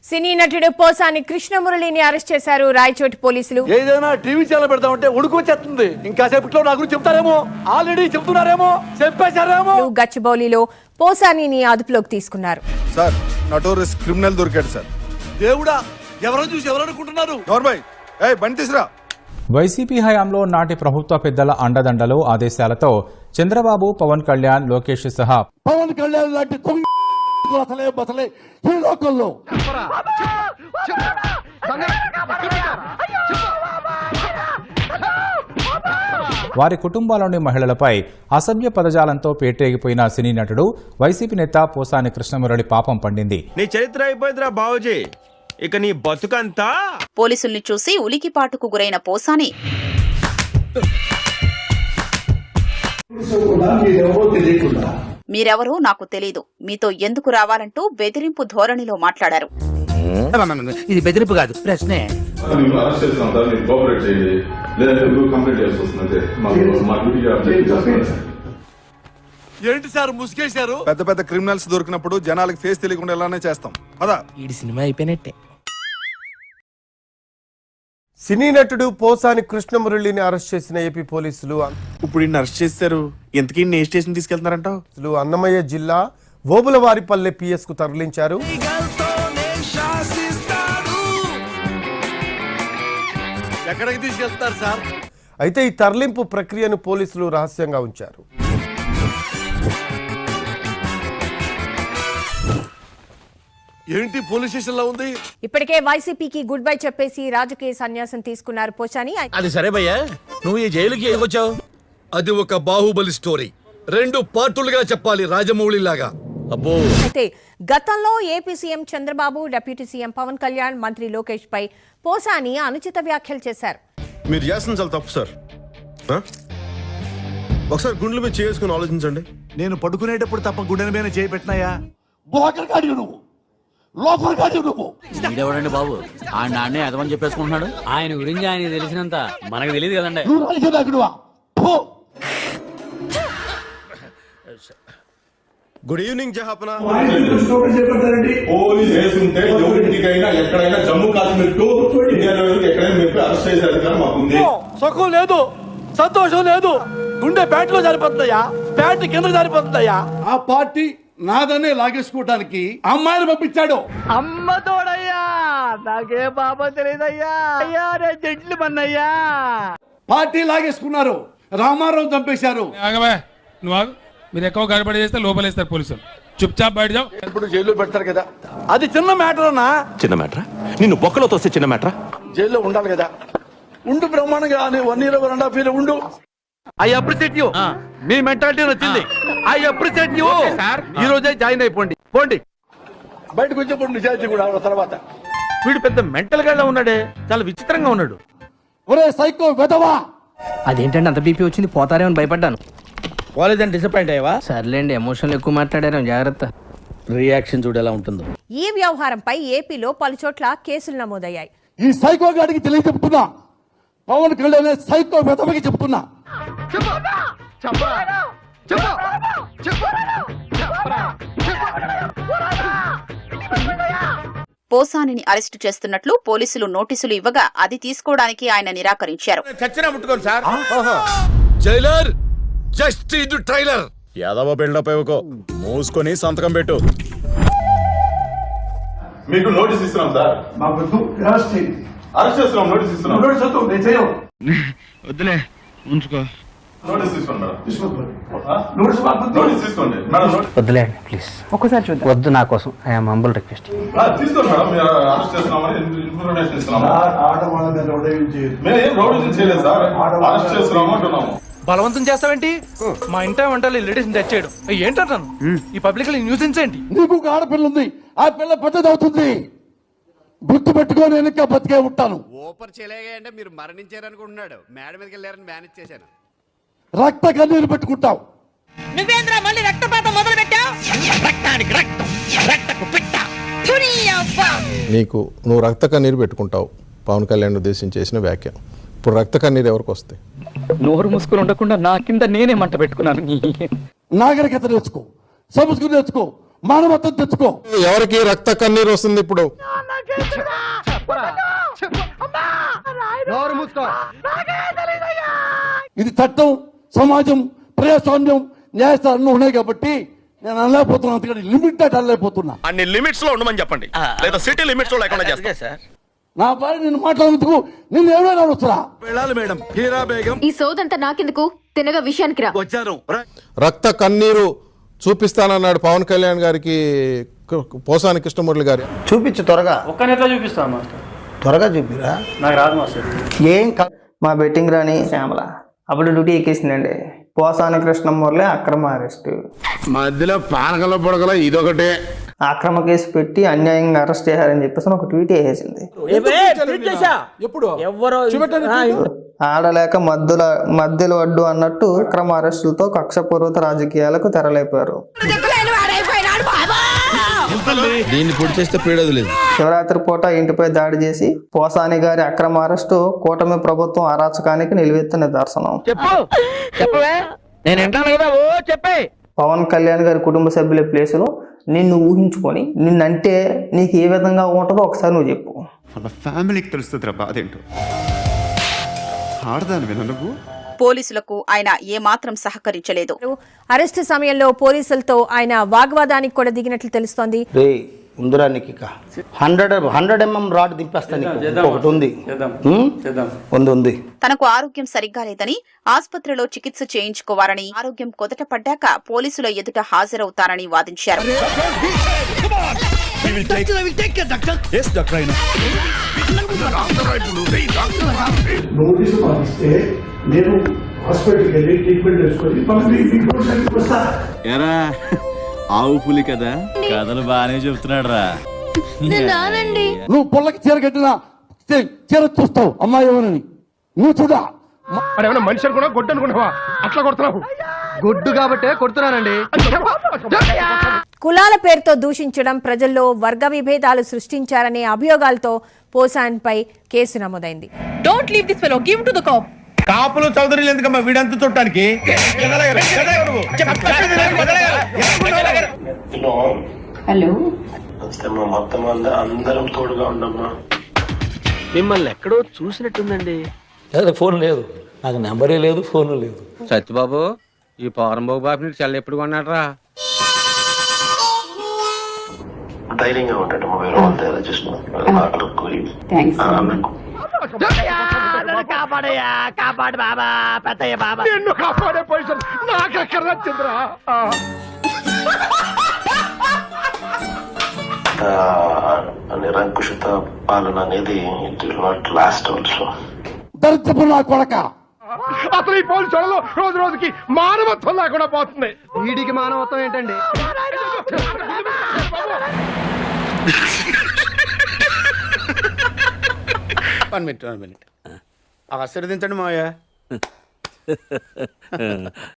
సినీ నటుడు పోసాని కృష్ణమురళిని అరెస్ట్ చేశారు రాయచోటి పోలీసులు. ఏదైనా టీవీ ఛానల్ పెడతామంటే ఉడుకు వచ్చేస్తుంది. ఇంకా సేపట్లో నా గురించి చెప్తారేమో, ఆల్రెడీ చెప్తున్నారేమో, చెప్పేశారేమో. గచ్చిబౌలిలో పోసానిని అదుపులోకి తీసుకున్నారు. సార్ నటోరియస్ క్రిమినల్ దొరికాడు సార్. దేవుడా, ఎవరైనా చూసి ఎవరనుకుంటున్నారు? నోర్మై బండి తీసురా. వైసీపీ హయాంలో నాటి ప్రభుత్వ పెద్దల అండదండలు ఆదేశాలతో చంద్రబాబు, పవన్ కళ్యాణ్, లోకేష్ సహా పవన్ కళ్యాణ్ లాంటి బసలే ఈ లోకల్లో వారి కుటుంబాలోని మహిళలపై అసభ్య పదజాలంతో పేటరేగిపోయిన సినీ నటుడు వైసీపీ నేత పోసాని కృష్ణమురళి పాపం పండింది. నీ చరిత్ర అయిపోయిందిరా బావుజీ, ఇక నీ బతుకంతా. పోలీసుల్ని చూసి ఉలికిపాటుకు గురైన పోసాని మీరెవరో నాకు తెలీదు, మీతో ఎందుకు రావాలంటూ బెదిరింపు ధోరణిలో మాట్లాడారు. ఇది బెదిరింపు కాదు, ప్రశ్నే. ఏంటి సార్ ముసుగేశారు? పెద్ద పెద్ద క్రిమినల్స్ దొరికినప్పుడు జనాలకు ఫేస్ తెలియకుండా ఇలానే చేస్తాం. అదా ఈ సినిమా అయిపోయినట్టే. సినీ నటుడు పోసాని కృష్ణమురళిని అరెస్ట్ చేసిన ఏపీ పోలీసులు ఇప్పుడు ఇన్ని అరెస్ట్ చేశారు. ఎంతకీ ఏ స్టేషన్ తీసుకెళ్తున్నారంటావు? అన్నమయ్య జిల్లా ఓబులవారిపల్లె పిఎస్ కు తరలించారు. ఎక్కడికి తీసుకెళ్తారు సార్? అయితే ఈ తరలింపు ప్రక్రియను పోలీసులు రహస్యంగా ఉంచారు. ఏంటి పోలీస్ స్టేషన్ లో ఉంది? ఇప్పటికే వైసీపీకి గుడ్ బై చెప్పేసి రాజకీయ సన్యాసం తీసుకున్నారు పోసాని. అది సరే భయ్యా, నువ్వు ఈ జైలుకి ఎగొచ్చావు? అది ఒక బాహుబలి స్టోరీ, 2 పార్టులుగా చెప్పాలి, రాజమౌళి లాగా. అబ్బో. అయితే గతంలో AP CM Chandrababu, deputy CM Pawan Kalyan, మంత్రి లోకేష్ పై పోసాని అనుచిత వ్యాఖ్యలు చేశారు. మీరు చేస్తుంది చాలా తప్పు సార్. ఒకసారి గుండెల మీద చేసుకుని ఆలోచించండి. నేను పడుకునేటప్పుడు తప్ప గుండెల మీద చేయి పెట్టినాయా? బోకర్గాడి నువ్వు, లోపర్గాడి నువ్వు. వీడెవడండి బాబు, ఆయన నాన్నే అదమని చెప్పేసుకుంటున్నాడు. ఆయన గురించి ఆయన తెలిసినంత మనకు తెలియదు కదండి. గుడ్ ఈవినింగ్ జహాపనా. పోలీస్ వేసుంటే ఎవరింటికైనా ఎక్కడైనా జమ్మూ కాశ్మీర్ టు ఇండియాలో ఎక్కడైనా మీరు అరెస్ట్ చేసే అధికారం మాకుంది. సుఖం లేదు, సంతోషం లేదు. గుండె ప్యాంట్లో జారిపోతుందయ్యా, ప్యాంట్ కింద జారిపోతుందయ్యా. ఆ పార్టీ నాదనే లాగేసుకోవడానికి అమ్మాయిని పంపించాడు. అమ్మ తోడయ్యా, నాకే పాప తెలియదయ్యా. అయ్యా రే జడ్లు మన్నయ్యా. పార్టీ లాగేసుకున్నారు, రామారావు చంపేశారు. మీరు ఎక్కువ గడబడి చేస్తే లోపలేస్తారు పోలీసులు. చుప్చాప్ బయట జావ్. ఇప్పుడు జైల్లో పెడతారు కదా, అది చిన్న మ్యాటర్ అన్నా. చిన్న మ్యాటరా? నిన్ను బొక్కలో తోస్తే చిన్న మ్యాటరా? జైల్లో ఉండాలి కదా. ఉండు బ్రహ్మాండంగా, 1 year 1.5 year ఉండు. I appreciate you. మీ మెంటాలిటీ నచ్చింది. I appreciate you. ఈ రోజే జాయిన్ అయిపోండి, పోండి. బయటకు వచ్చేప్పుడు నిజాయితీ కూడా తర్వాత. వీడు పెద్ద మెంటల్ గా ఉన్నాడే, చాలా విచిత్రంగా ఉన్నాడు. ఒరే సైకో వెధవా. అదేంటంటే అంత బీపీ వచ్చింది, పోతారేమని భయపడ్డాను. కాలేజ్ డిసప్పాయింట్ అయ్యవా? సర్లేండి, ఎమోషన్లు ఎక్కువ మాట్లాడారు, జాగ్రత్త. రియాక్షన్ చూడు ఎలా ఉంటుందో. ఈ వ్యవహారంపై ఏపీలో పలుచోట్ల కేసులు నమోదయ్యాయి. ఈ సైకో గాడికి తెలియ చెప్తున్నా, పవన్ కళ్యాణ్ సైకో వెధవకి చెప్తున్నా. పోసానిని అరెస్టు చేస్తున్నట్లు పోలీసులు నోటీసులు ఇవ్వగా అది తీసుకోవడానికి ఆయన నిరాకరించారు. చచ్చినా ముట్టుకోండి సార్. జైలర్ జస్ట్ ఇది ట్రైలర్. యాదవ బిల్డప్ ఇవ్వకో, మూసుకొని సంతకం పెట్టు. మీకు నోటీస్ ఇస్తున్నాం సార్. అరెస్ట్ చేస్తున్నాం, నోటీస్ ఇస్తున్నాం. వద్దులే, ఉంచుకో. నోటీస్ తీసుకోండి మేడం. నోటీస్ తీసుకోండి మేడం. వద్దులేండి ప్లీజ్, ఒక్కసారి చూద్దాం. వద్దు, నా కోసం ఐఎమ్ హంబుల్ రిక్వెస్ట్. తీసుకోండి మేడం. మీరు అరెస్ట్ చేస్తున్నామని ఇన్ఫర్మేషన్ ఇస్తున్నాము. మేము రౌడీజం చేయలేదు సార్, అరెస్ట్ చేస్తున్నాము అంటున్నాము. బలవంతం చేస్తావేంటి? మా ఇంట వంటలు లేడీస్ టచ్ చేయడం ఏంటంటాను? ఈ పబ్లిక్ న్యూసెన్స్ ఏంటి? నీకు ఒక ఆడపిల్ల ఉంది, ఆ పిల్ల పెద్దదవుతుంది. గుర్తు పెట్టుకొని వెనక బతికే ఉంటాను. ఓపర్ చేయలేగా అంటే మీరు మరణించారనుకుంటున్నాడు. మేడ మీదకి వెళ్ళారని మేనేజ్ చేశాను. రక్త కన్నీరు పెట్టుకుంటావు. నువ్వేంద్ర మళ్ళీ రక్తపాతం మొదలు పెట్టావు? రక్తానికి రక్తం, రక్తకు పిట్ట. నువ్వు రక్త కన్నీరు పెట్టుకుంటావు. పవన్ కళ్యాణ్ ఉద్దేశించి చేసిన వ్యాఖ్య. ఇప్పుడు రక్త కన్నీరు ఎవరికి వస్తాయి? నోరు మూసుకుని ఉండకుండా నా కింద నేనే మంట పెట్టుకున్నాను. నాగరికత నేర్చుకో, సంస్కృతి నేర్చుకో, మానవత్వం తెచ్చుకో. ఎవరికి రక్త కన్నీరు వస్తుంది ఇప్పుడు? ఇది చట్టం, సమాజం, ప్రజాస్వామ్యం, న్యాయస్థానం ఉన్నాయి కాబట్టి నేను అనలేకపోతున్నా. అందుకని లిమిట్ దాటి అనలేకపోతున్నా. అన్ని లిమిట్స్ లో ఉండమని చెప్పండి, లేదా సిటీ లిమిట్స్ లో లేకుండా చేస్తా. నా భార్య నిన్ను మాట్లాడేందుకు నిన్ను ఎవరైనా వస్తున్నా. వెళ్ళాలి మేడం. హీరా బేగం ఈ సోదంతా నాకెందుకు, తినగా విషయానికి రా. వచ్చారు. రక్త కన్నీరు చూపిస్తానన్నాడు పవన్ కళ్యాణ్ గారికి పోసాని కృష్ణమురళి గారు. చూపించు త్వరగా. ఒక్క నెల చూపిస్తాను మాస్టర్, త్వరగా చూపిరా. నాకు రాదు మాస్టర్. ఏం మా బెట్టింగ్ రాని శ్యామల అప్పుడు డ్యూటీ ఎక్కేసిందండి. పోసాని కృష్ణమురళి అక్రమ అరెస్ట్. మధ్యలో పానకల పొడకల ఇదొకటే. అక్రమ కేసు పెట్టి అన్యాయంగా అరెస్ట్ చేశారని చెప్పేసి ఒక ట్వీట్ వేసింది. ఆడలేక మధ్యలో అడ్డు అన్నట్టు అక్రమ అరెస్టులతో కక్షపూర్వక రాజకీయాలకు తెరలేపారు. దీన్ని పొడి చేస్తే పీడదు లేదు. శివరాత్రి పూట ఇంటిపై దాడి చేసి పోసాని గారి అక్రమ అరెస్టు కూటమి ప్రభుత్వం అరాచకానికి నిలువెత్తు నిదర్శనం. పవన్ కళ్యాణ్ గారి కుటుంబ సభ్యుల ప్లేసులో నిన్ను ఊహించుకొని నిన్నంటే నీకు ఏ విధంగా ఉంటుందో ఒకసారి నువ్వు చెప్పు. వాళ్ళ ఫ్యామిలీకి తెలుస్తుంది రా బాధేంటో. ఆడదాని విన నువ్వు. పోలీసులకు ఆయన ఏమాత్రం సహకరించలేదు. అరెస్టు సమయంలో పోలీసులతో ఆయన వాగ్వాదానికి కూడా దిగినట్లు తెలుస్తోంది. ఉందిరా నీకు 100 mm రాడ్ దింపేస్తాను. ఒకటి ఉంది, ఉంది. తనకు ఆరోగ్యం సరిగ్గా లేదని ఆసుపత్రిలో చికిత్స చేయించుకోవాలని, ఆరోగ్యం కుదట పడ్డాక పోలీసుల ఎదుట హాజరవుతారని వాదించారు. నేను హాస్పిటల్కి వెళ్ళి ట్రీట్మెంట్ ఎరా ఆవు పులి కదా, కథలు బాగానే చెప్తున్నాడు రా. నువ్వు పొల్లకి చీర కట్టినా చీర చూస్తావు అమ్మాయి ఎవరని నువ్వు చూడా. ఏమైనా మనిషి అనుకున్నా, గొడ్డు అనుకున్నావా? అట్లా కొడుతున్నావు. గొడ్డు కాబట్టే కొడుతున్నానండి. కులాల పేరుతో దూషించడం, ప్రజల్లో వర్గ విభేదాలు సృష్టించారనే అభియోగాలతో పోసాన్పై కేసు నమోదైంది. Don't leave this fellow, give to the cop. కాపులు చౌదరులు ఎందుకమ్మా వీడంతా చుట్టానికి? హలో, మొత్తం అందరం తోడుగా ఉండమ్మా. మిమ్మల్ని ఎక్కడో చూసినట్టుందండి. ఫోన్ లేదు, నాకు నెంబరే లేదు, ఫోన్ లేదు. సత్యబాబు, ఈ పౌరంబాబు బాబు నీకు చల్ల ఎప్పుడు కొన్నాడు రా? ధైర్యంగా ఉంటాడు. వేరే వాళ్ళ దగ్గర కాపాడు బాబా, పెద్దయ్య బాబా. నిన్ను కాపాడే పొజిషన్ నాకెక్కడ వచ్చిందిరా? నిరంకుశిత పాలన అనేది it will not lost also. దరిద్రపు నా కొడక. అసలు ఈ పోలీసు వాళ్ళలో రోజు రోజుకి మానవత్వం లేకుండా పోతుంది. వీడికి మానవత్వం ఏంటండి? వన్ మినిట్ ఆశీర్వదించండి మావయ్య.